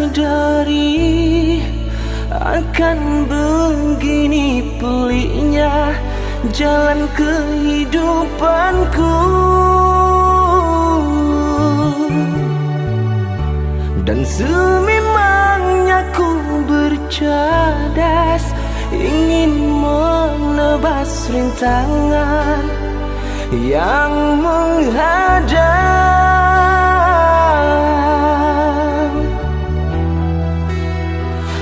sadari akan begini peliknya jalan kehidupanku. Dan sememangnya ku bercadas, ingin menebas rintangan yang menghadang.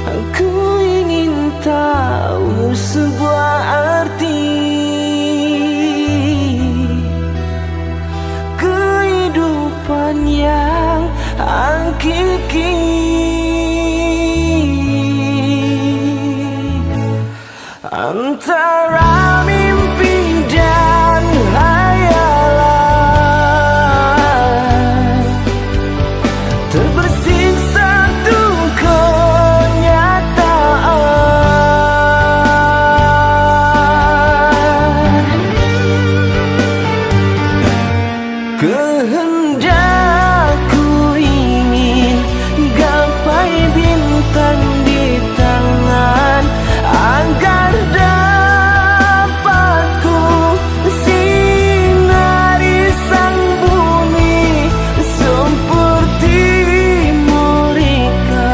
Aku ingin tahu sebuah arti kehidupan yang hakiki. Antara mimpi dan hayalan terbersih satu kenyataan. Kehendakku ingin gapai bintang di tangan agar dapat ku sinari sang bumi seperti mereka,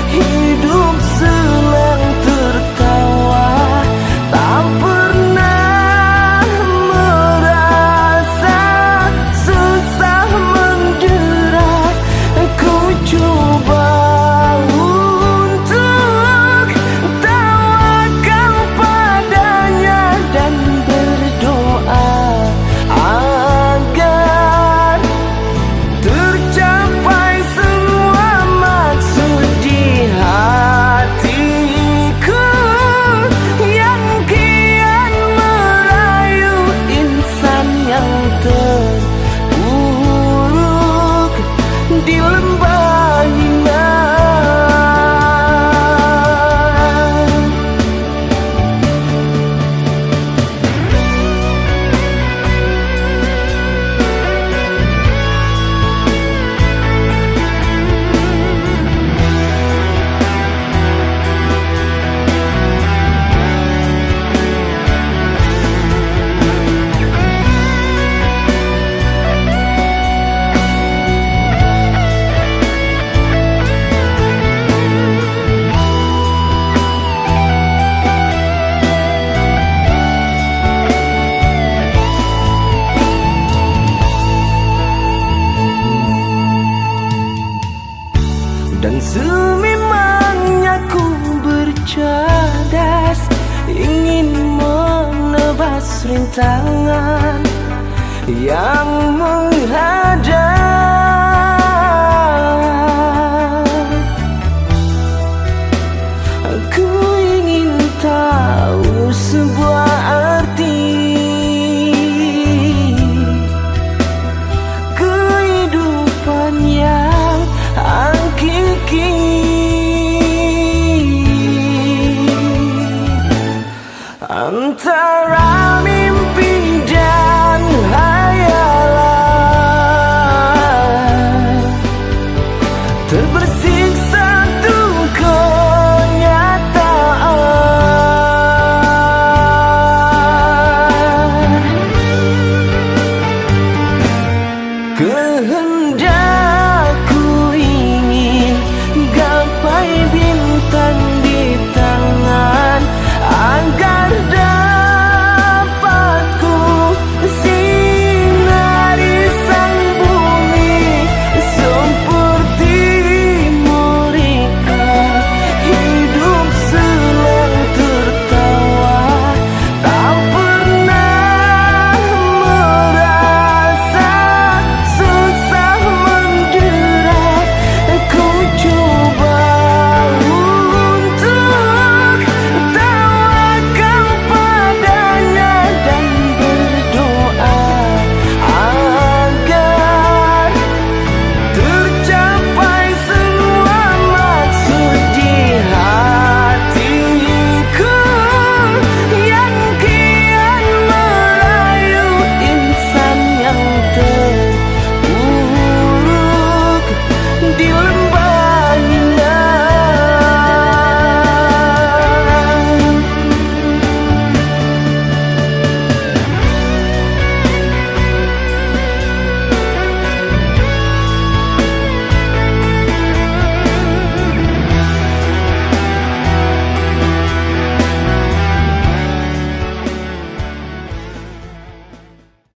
hidup senang tertawa, tak pernah merasa susah mendera. Ku coba di lembah Hinai. Dan sememangnya ku bercadas, ingin menebas rintangan